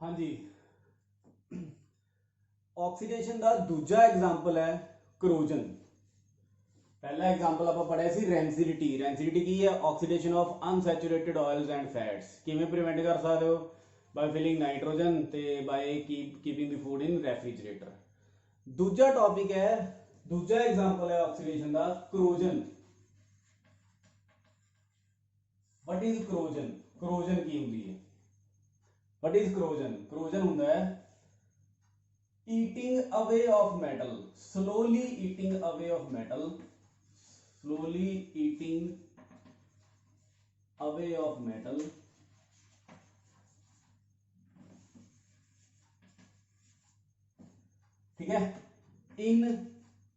हाँ जी। ऑक्सीडेशन का दूजा एग्जाम्पल है करोजन। पहला एग्जाम्पल आप पढ़िया सी रेंसिडिटी। रेंसिडिटी की है oxidation of unsaturated oils and fats. किवें प्रिवेंट कर सकते हो? बाय फिलिंग नाइट्रोजन ते by keeping the food in refrigerator. दूजा टॉपिक है, दूजा एग्जाम्पल है ऑक्सीडेशन का corrosion. What is corrosion? Corrosion की होंगी है? What is corrosion? करोजन होंगे है eating away of metal, slowly eating away of metal, slowly eating away of metal, ठीक है, in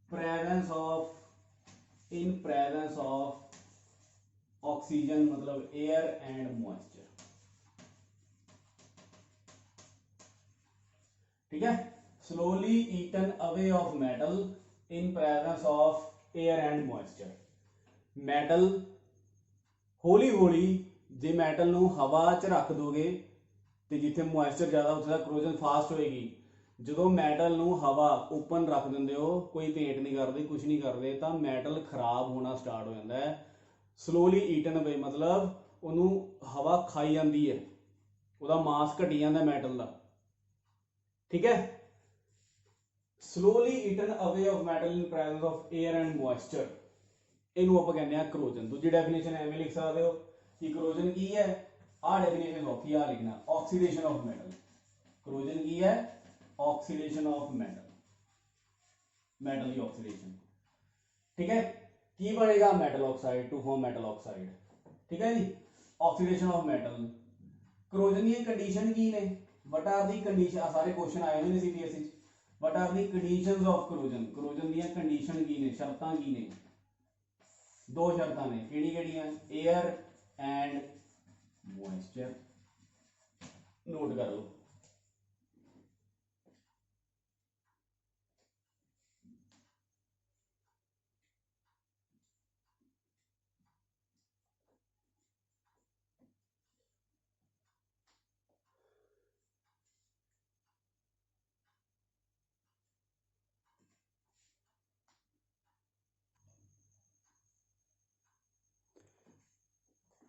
presence of ऑक्सीजन मतलब एयर एंड मॉइस्चर। ठीक है, slowly eaten away of metal in presence of air and moisture. Metal हौली हौली जे metal नूं हवा च रख दोगे तो जिथे मॉइस्चर ज़्यादा उत्थे दा करोजन फास्ट होएगी। जो मैटल नूं हवा ओपन रख देंदे हो, कोई पेंट नहीं करते, कुछ नहीं करते, तो मैटल खराब होना स्टार्ट हो जाता है। स्लोली ईटन अवे मतलब उन्होंने हवा खाई जाती है, वह मास घटी जाता मैटल का। ठीक है, slowly eaten away of metal in presence of air and moisture, इनू आप कहते हैं करोजन। दूसरी डेफिनेशन एवं लिख सकते हो कि करोजन की है, आ डेफिनेशन औखी आ लिखना, ऑक्सीडेशन ऑफ मेटल। करोजन की है ऑक्सीडेशन ऑफ मेटल, मेटल की ऑक्सीडेशन। ठीक है, की बनेगा metal oxide to form metal oxide. ठीक है जी, ऑक्सीडेशन ऑफ मेटल। करोजन की कंडीशन की ने, वट आर दी कंडीशन, सारे क्वेश्चन आए हुए CPSC. What are the conditions of corrosion, corrosion the condition की ने, शर्तां की ने? दो शर्तां ने, किहड़ी-किहड़ियां? Air and moisture. नोट कर लो।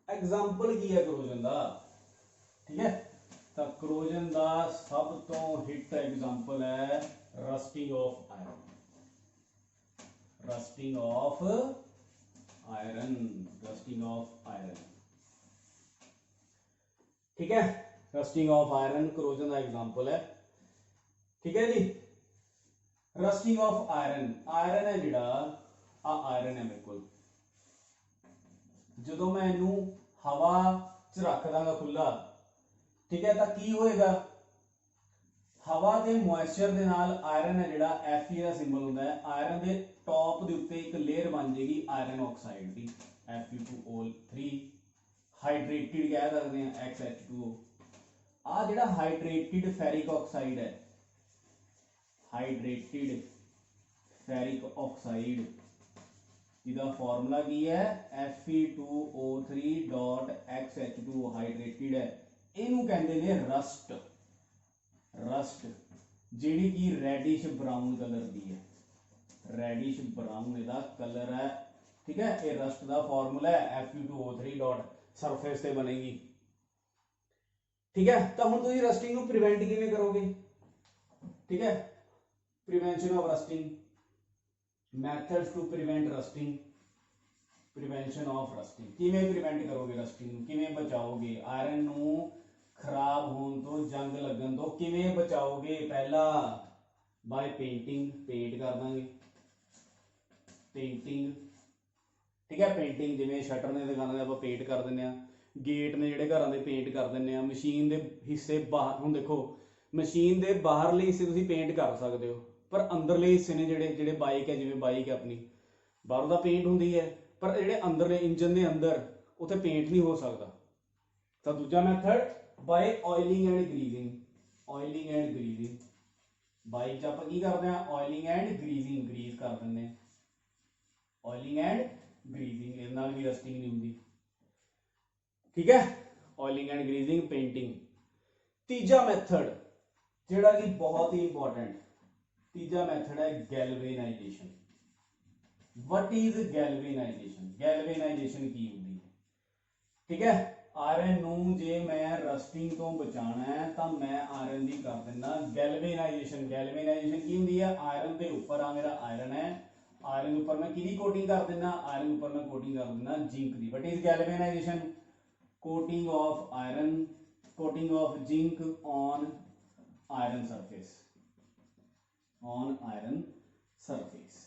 एग्जाम्पल की है करोजन का? ठीक है, तो करोजन का सब तो हिट एग्जाम्पल है rusting of iron. Rusting of iron, rusting of iron. ठीक है, रस्टिंग ऑफ आयरन करोजन का एग्जाम्पल है। ठीक है जी, रस्टिंग ऑफ आयरन, आयरन है जिहड़ा आ आयरन है मेरे को, जो मैं इनू हवा च रख दांगा खुला, ठीक है, तो की होएगा? हवा के मॉइस्चर के नाल आयरन है जिहड़ा Fe का सिंबल होंदा है, आयरन के टॉप के उत्ते एक लेयर बन जाएगी आयरन ऑक्साइड की, Fe2O3, हाइड्रेटेड कह सकते हैं XH2O। आ जिहड़ा हाइड्रेटेड फेरिक ऑक्साइड है, हाइड्रेटेड फेरिक ऑक्साइड, इसका फॉर्मूला की है Fe2O3.XH2O, हाइड्रेटेड है। इनू कहते हैं रस्ट। रस्ट जिहड़ी की रेडिश ब्राउन कलर की है, रेडिश ब्राउन इसका कलर है। ठीक है, ये रस्ट का फॉर्मूला है Fe2O3 डॉट सरफेस से बनेगी। ठीक है, तो हम तुम रस्टिंग को प्रिवेंट किवें करोगे? ठीक है, prevention of rusting, methods to prevent rusting, prevention of rusting. किवें प्रिवेंट करोगे रस्टिंग, किवें बचाओगे आयरन नू खराब होने तो, जंग लगन तो किवें बचाओगे? पहला बाय पेंटिंग, पेंट कर देंगे, पेंटिंग। ठीक है, पेंटिंग जिवें शटर ने दुकानों के आप पेंट कर दें, गेट ने जिहड़े घरों के पेंट कर दें, मशीन के हिस्से बाहर, हुण देखो मशीन के बाहरले हिस्से तुसीं पेंट कर सकते हो, पर अंदरले हिस्से ने जिहड़े जिहड़े बाइक है, जिवें बाइक है अपनी, बाहरों दा पेंट हुंदी है, पर जिहड़े अंदरले इंजन के अंदर उत्थे पेंट नहीं हो सकता। तो दूजा method by oiling and greasing, oiling and greasing. Bike आप की करते हैं? ऑयलिंग एंड ग्रीजिंग, ग्रीस कर दें, ऑयलिंग एंड ग्रीजिंग, इस नाल भी रस्टिंग नहीं होंगी। ठीक है, oiling and greasing, painting. Teeja method जिहड़ा कि बहुत ही इंपॉर्टेंट, तीजा मैथड है galvanisation. What is galvanisation? Galvanisation की होंदी है, ठीक है। आयरन नूं जे मैं रस्टिंग तो बचाना है तो मैं आयरन की कर देना गैल्वेनाइजेशन। गैल्वेनाइजेशन की होंदी है? आयरन के उपर आ मेरा आयरन है, आयरन के उपर मैं किहदी कोटिंग कर देना? आयरन के उपर मैं कोटिंग कर देना जिंक की। What is galvanization? Coating of iron, coating of zinc on iron surface, on iron surface.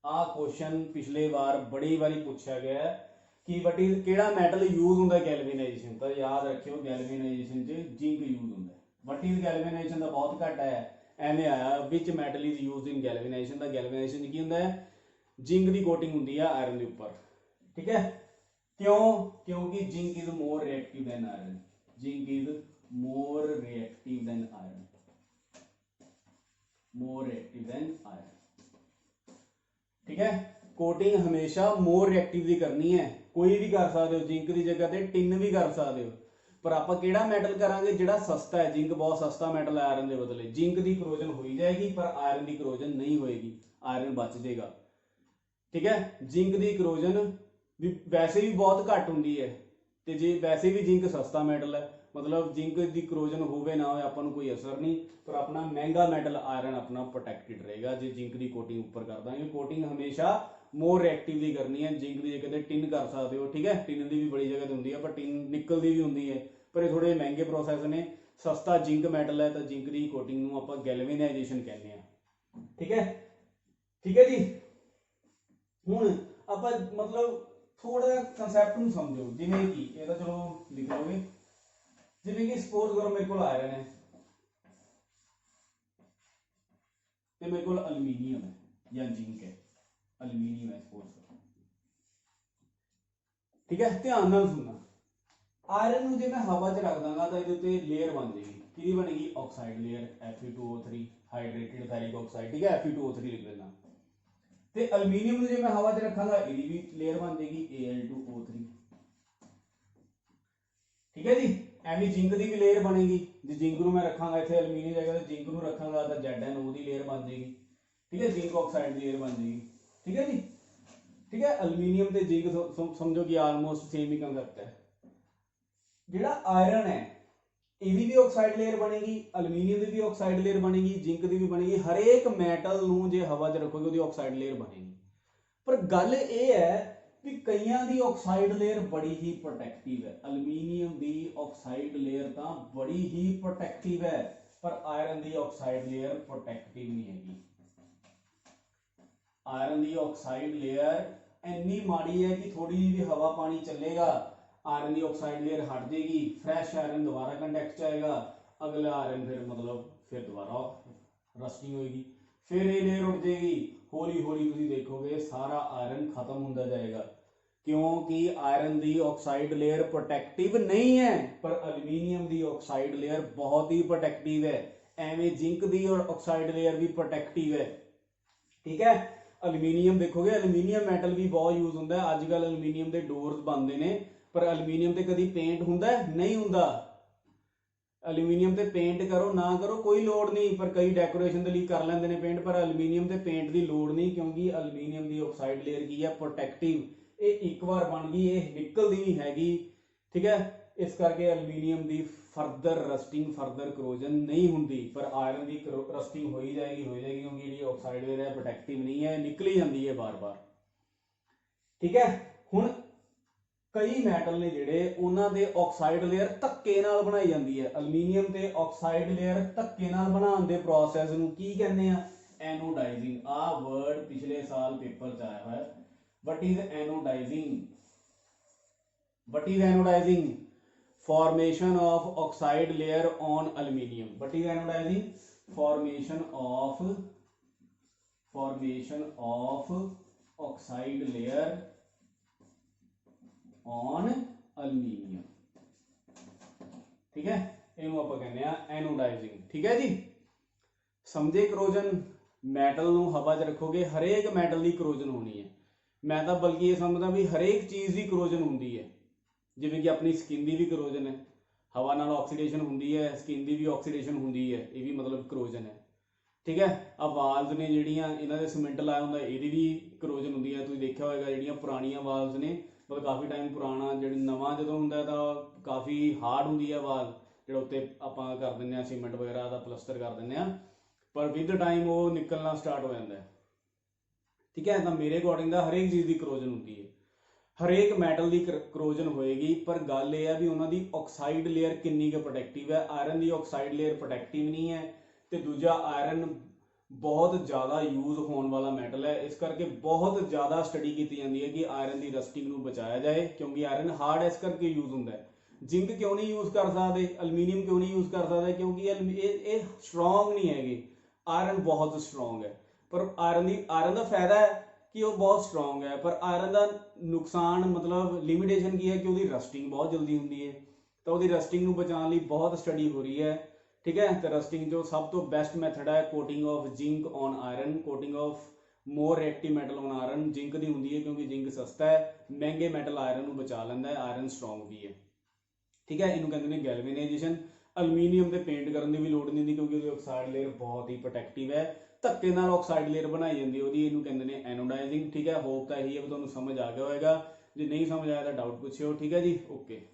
आ क्वेश्चन पिछले बार बड़ी बारी पूछा गया है कि वट इज केड़ा मैटल यूज होंदा गैल्वेनाइजेशन, तो याद रखियो गैल्वेनाइजेशन च जिंक यूज होंदा है। वट इज गैल्वेनाइजेशन का बहुत घट है, एवें आया विच metal is use in galvanization. का गैल्वेनाइजेशन की होंदा है? जिंक की कोटिंग होंदी है आयरन के उपर, ठीक है। क्यों? क्योंकि zinc is more reactive than iron, zinc is more reactive than iron, more reactive than iron, ठीक है। कोटिंग हमेशा मोर रिएक्टिव की करनी है, कोई भी कर सकते हो, जिंक की जगह पे टिन भी कर सकते हो, पर आप केड़ा मैटल करांगे जिहड़ा सस्ता है। जिंक बहुत सस्ता मैटल है आयरन के बदले, जिंक की करोजन हो जाएगी पर आयरन की करोजन नहीं होएगी, आयरन बच जाएगा, ठीक है। जिंक की करोजन भी वैसे भी बहुत घट होंदी है, तो जे वैसे भी जिंक सस्ता मैटल है, मतलब जिंक की करोजन होवे ना होवे आपां नूं कोई असर नहीं, पर अपना महंगा मैटल आयरन अपना प्रोटैक्टेड रहेगा जे जिंक की कोटिंग उपर कर देंगे। कोटिंग हमेशा मोर रिएक्टिव की करनी है। जिंक की जगह टिन कर सकते हो, ठीक है। टिन की भी बड़ी जगह होंगी है, पर टिन निकल की भी होंगी है, पर ये थोड़े महंगे प्रोसैस ने। सस्ता जिंक मैटल है तो जिंक की कोटिंग को आप गैल्वेनाइजेशन कहते हैं, ठीक है। ठीक है जी। हुण आप मतलब थोड़ा कंसैप्ट नूं समझो, जिवें कि ये तो चलो लिख लोगे, जिवें कि सपोज करो मेरे को आयरन है तो मेरे को अलमीनियम है या जिंक है, अलमीनियम है सपोज करो, ठीक है। ध्यान नाल सुनना, आयरन नूं जे मैं हवा च रख दांगा तो ये लेयर बन जाएगी, कि बनेगी oxide layer Fe2O3 hydrated ferric oxide, ठीक है। Fe2O3 लिख देना। ते अलमीनियम जो मैं हवा च रखांगा ये भी लेयर बन जाएगी Al2O3, ठीक है जी। एवं जिंक की भी लेयर बनेगी, जो जिंक मैं रखांगा इतने अलमीनियम जगह तो जिंक रखांगा तो ZnO की लेयर बन जाएगी, ठीक है। जिंक ऑक्साइड की लेयर बन जाएगी, ठीक है जी, ठीक है। अलमीनियम ते जिंक समझो कि आलमोस्ट सेम ही कंसेप्ट है। जिहड़ा आयरन है ਇਹਦੀ भी ऑक्साइड लेयर बनेगी, अलमीनियम की भी ऑक्साइड लेयर बनेगी, जिंक की भी बनेगी, हर एक मैटल नूं जे हवा च रखोगे ਉਹਦੀ ऑक्साइड लेयर बनेगी। पर गल ये है कि कईयां दी ऑक्साइड लेयर बड़ी ही प्रोटैक्टिव है, अलमीनियम की ऑक्साइड लेयर तो बड़ी ही प्रोटैक्टिव है, पर आयरन की ऑक्साइड लेयर प्रोटैक्टिव नहीं हैगी। आयरन की ऑक्साइड लेयर इन्नी माड़ी है कि थोड़ी जी भी हवा पानी चलेगा आयरन की ऑक्साइड लेयर हट जाएगी, फ्रैश आयरन दोबारा कंडैक्ट आएगा, अगला आयरन फिर मतलब फिर दोबारा रस्टिंग होगी, फिर ये लेयर उठ जाएगी, हौली हौली तुम देखोगे सारा आयरन खत्म होता जाएगा, क्योंकि आयरन की ऑक्साइड लेयर प्रोटैक्टिव नहीं है, पर अलमीनियम की ऑक्साइड लेयर बहुत ही प्रोटैक्टिव है। एवं जिंक की ऑक्साइड लेयर भी प्रोटैक्टिव है, ठीक है। अलमीनियम देखोगे, अलमीनियम मैटल भी बहुत यूज होता है, अजकल अलमीनियम के डोर्स बनते हैं, पर अलमीनियम ते कभी पेंट हुंदा नहीं हुंदा। अलमीनियम ते पेंट करो ना करो कोई लोड़ नहीं, पर कई डेकोरेशन के लिए कर लेंदे ने पेंट, पर अलमीनियम ते पेंट की लोड़ नहीं, क्योंकि अलमीनियम की ऑक्साइड लेयर की है प्रोटैक्टिव, ये एक बार बन गई ये निकलती नहीं हैगी, ठीक है। इस करके अलमीनियम की फर्दर रस्टिंग फर्दर करोजन नहीं होंगी, पर आयरन की रस्टिंग हो ही जाएगी क्योंकि ये ऑक्साइड लेयर है प्रोटैक्टिव नहीं है, निकल ही जाती है बार बार, ठीक है। हुण कई मैटल ने जिहड़े उन्हां दे ऑक्साइड लेयर धक्के नाल बनाई जाती है, अलमीनियम ते ऑक्साइड लेयर धक्के नाल बनाउण दे प्रोसैस नूं की कहंदे आ? एनोडाइजिंग। आ वर्ड पिछले साल पेपर च आया है। What is anodizing? What is anodizing? Formation of oxide layer on aluminium. What is anodizing? Formation of oxide layer on aluminium, ठीक है। इनू आप कहने एनोडाइजिंग, ठीक है जी। समझे करोजन? मैटल नूं हवा च रखोगे हरेक मैटल की करोजन होनी है, मैं तो बल्कि ये समझदा भी हरेक चीज़ की करोजन होंदी है, जिवें कि अपनी स्किन की भी करोजन है, ਹਵਾ ਨਾਲ ਆਕਸੀਡੇਸ਼ਨ ਹੁੰਦੀ ਹੈ, ਸਕਿਨ ਦੀ ਵੀ ਆਕਸੀਡੇਸ਼ਨ ਹੁੰਦੀ ਹੈ, ਇਹ ਵੀ ਮਤਲਬ ਕਰੋਜਨ ਹੈ। ਠੀਕ ਹੈ। ਆ ਵਾਲਸ ਨੇ ਜਿਹੜੀਆਂ, ਇਹਨਾਂ ਦੇ ਸੀਮੈਂਟ ਲਾਇਆ ਹੁੰਦਾ, ਇਹਦੀ ਵੀ ਕਰੋਜਨ ਹੁੰਦੀ ਹੈ। ਤੁਸੀਂ ਦੇਖਿਆ ਹੋਏਗਾ ਜਿਹੜੀਆਂ ਪੁਰਾਣੀਆਂ ਵਾਲਸ ਨੇ, ਮਤਲਬ ਕਾਫੀ ਟਾਈਮ ਪੁਰਾਣਾ, ਜਿਹੜਾ ਨਵਾਂ ਜਦੋਂ ਹੁੰਦਾ ਤਾਂ ਕਾਫੀ ਹਾਰਡ ਹੁੰਦੀ ਹੈ ਵਾਲ, ਜਿਹੜਾ ਉੱਤੇ ਆਪਾਂ ਕਰ ਦਿੰਦੇ ਹਾਂ ਸੀਮੈਂਟ ਵਗੈਰਾ ਦਾ ਪਲਸਤਰ ਕਰ ਦਿੰਦੇ ਹਾਂ, ਪਰ ਵਿਦ ਟਾਈਮ ਉਹ ਨਿਕਲਣਾ ਸਟਾਰਟ ਹੋ ਜਾਂਦਾ ਹੈ। ਠੀਕ ਹੈ। ਤਾਂ ਮੇਰੇ ਅਕੋਰਡਿੰਗ ਦਾ ਹਰੇਕ ਚੀਜ਼ ਦੀ ਕਰੋਜਨ ਹੁੰਦੀ ਹੈ, ਹਰੇਕ ਮੈਟਲ ਦੀ ਕਰੋਜਨ ਹੋਏਗੀ, ਪਰ ਗੱਲ ਇਹ ਹੈ ਵੀ ਉਹਨਾਂ ਦੀ ਆਕਸਾਈਡ ਲੇਅਰ ਕਿੰਨੀ ਕੁ ਪ੍ਰੋਟੈਕਟਿਵ ਹੈ। ਆਇਰਨ ਦੀ ਆਕਸਾਈਡ ਲੇਅਰ ਪ੍ਰੋਟੈਕਟਿਵ ਨਹੀਂ ਹੈ, ਤੇ ਦੂਜਾ ਆਇਰਨ ਬਹੁਤ ਜ਼ਿਆਦਾ ਯੂਜ਼ ਹੋਣ ਵਾਲਾ ਮੈਟਲ ਹੈ, ਇਸ ਕਰਕੇ ਬਹੁਤ ਜ਼ਿਆਦਾ ਸਟੱਡੀ ਕੀਤੀ ਜਾਂਦੀ ਹੈ ਕਿ ਆਇਰਨ ਦੀ ਰਸਟਿੰਗ ਨੂੰ ਬਚਾਇਆ ਜਾਏ, ਕਿਉਂਕਿ ਆਇਰਨ ਹਾਰਡ ਇਸ ਕਰਕੇ ਯੂਜ਼ ਹੁੰਦਾ ਹੈ। ਜ਼ਿੰਕ ਕਿਉਂ ਨਹੀਂ ਯੂਜ਼ ਕਰ ਸਕਦੇ, ਅਲਮੀਨੀਅਮ ਕਿਉਂ ਨਹੀਂ ਯੂਜ਼ ਕਰ ਸਕਦੇ, ਕਿਉਂਕਿ ਇਹ ਸਟਰੋਂਗ ਨਹੀਂ ਹੈਗੇ, ਆਇਰਨ ਬਹੁਤ ਸਟਰੋਂਗ ਹੈ। ਪਰ ਆਇਰਨ ਦਾ ਫਾਇਦਾ ਹੈ ਕਿ ਉਹ ਬਹੁਤ ਸਟਰੋਂਗ ਹੈ, ਪਰ ਆਇਰਨ ਦਾ ਨੁਕਸਾਨ ਮਤਲਬ ਲਿਮਿਟੇਸ਼ਨ ਕੀ ਹੈ ਕਿ ਉਹਦੀ ਰਸਟਿੰਗ ਬਹੁਤ ਜਲਦੀ ਹੁੰਦੀ ਹੈ। ਤਾਂ ਉਹਦੀ ਰਸਟਿੰਗ ਨੂੰ ਬਚਾਉਣ ਲਈ ਬਹੁਤ ਸਟੱਡੀ ਹੋ ਰਹੀ ਹੈ। ठीक है। तो रस्टिंग जो सब तो बेस्ट मैथड है coating of zinc on iron, coating of more reactive metal on iron. Zinc की होंगी है क्योंकि जिंक सस्ता है, महंगे मैटल आयरन को बचा लेंदा है, आयरन स्ट्रोंग भी है। ठीक है। इनू कहते हैं गैल्वेनाइजेशन। अलमीनीयम से पेंट करने की भी लोड़ नहीं होंदी क्योंकि उसकी ऑक्साइड लेयर बहुत ही प्रोटैक्टिव है, धक्के नाल ऑक्साइड लेयर बनाई जाती है, इनू कहते हैं एनोडाइजिंग। ठीक है। होप तो यही है भी तुहानूं समझ आ गया होगा, जे नहीं समझ आया तो डाउट पूछियो। ठीक है जी, ओके।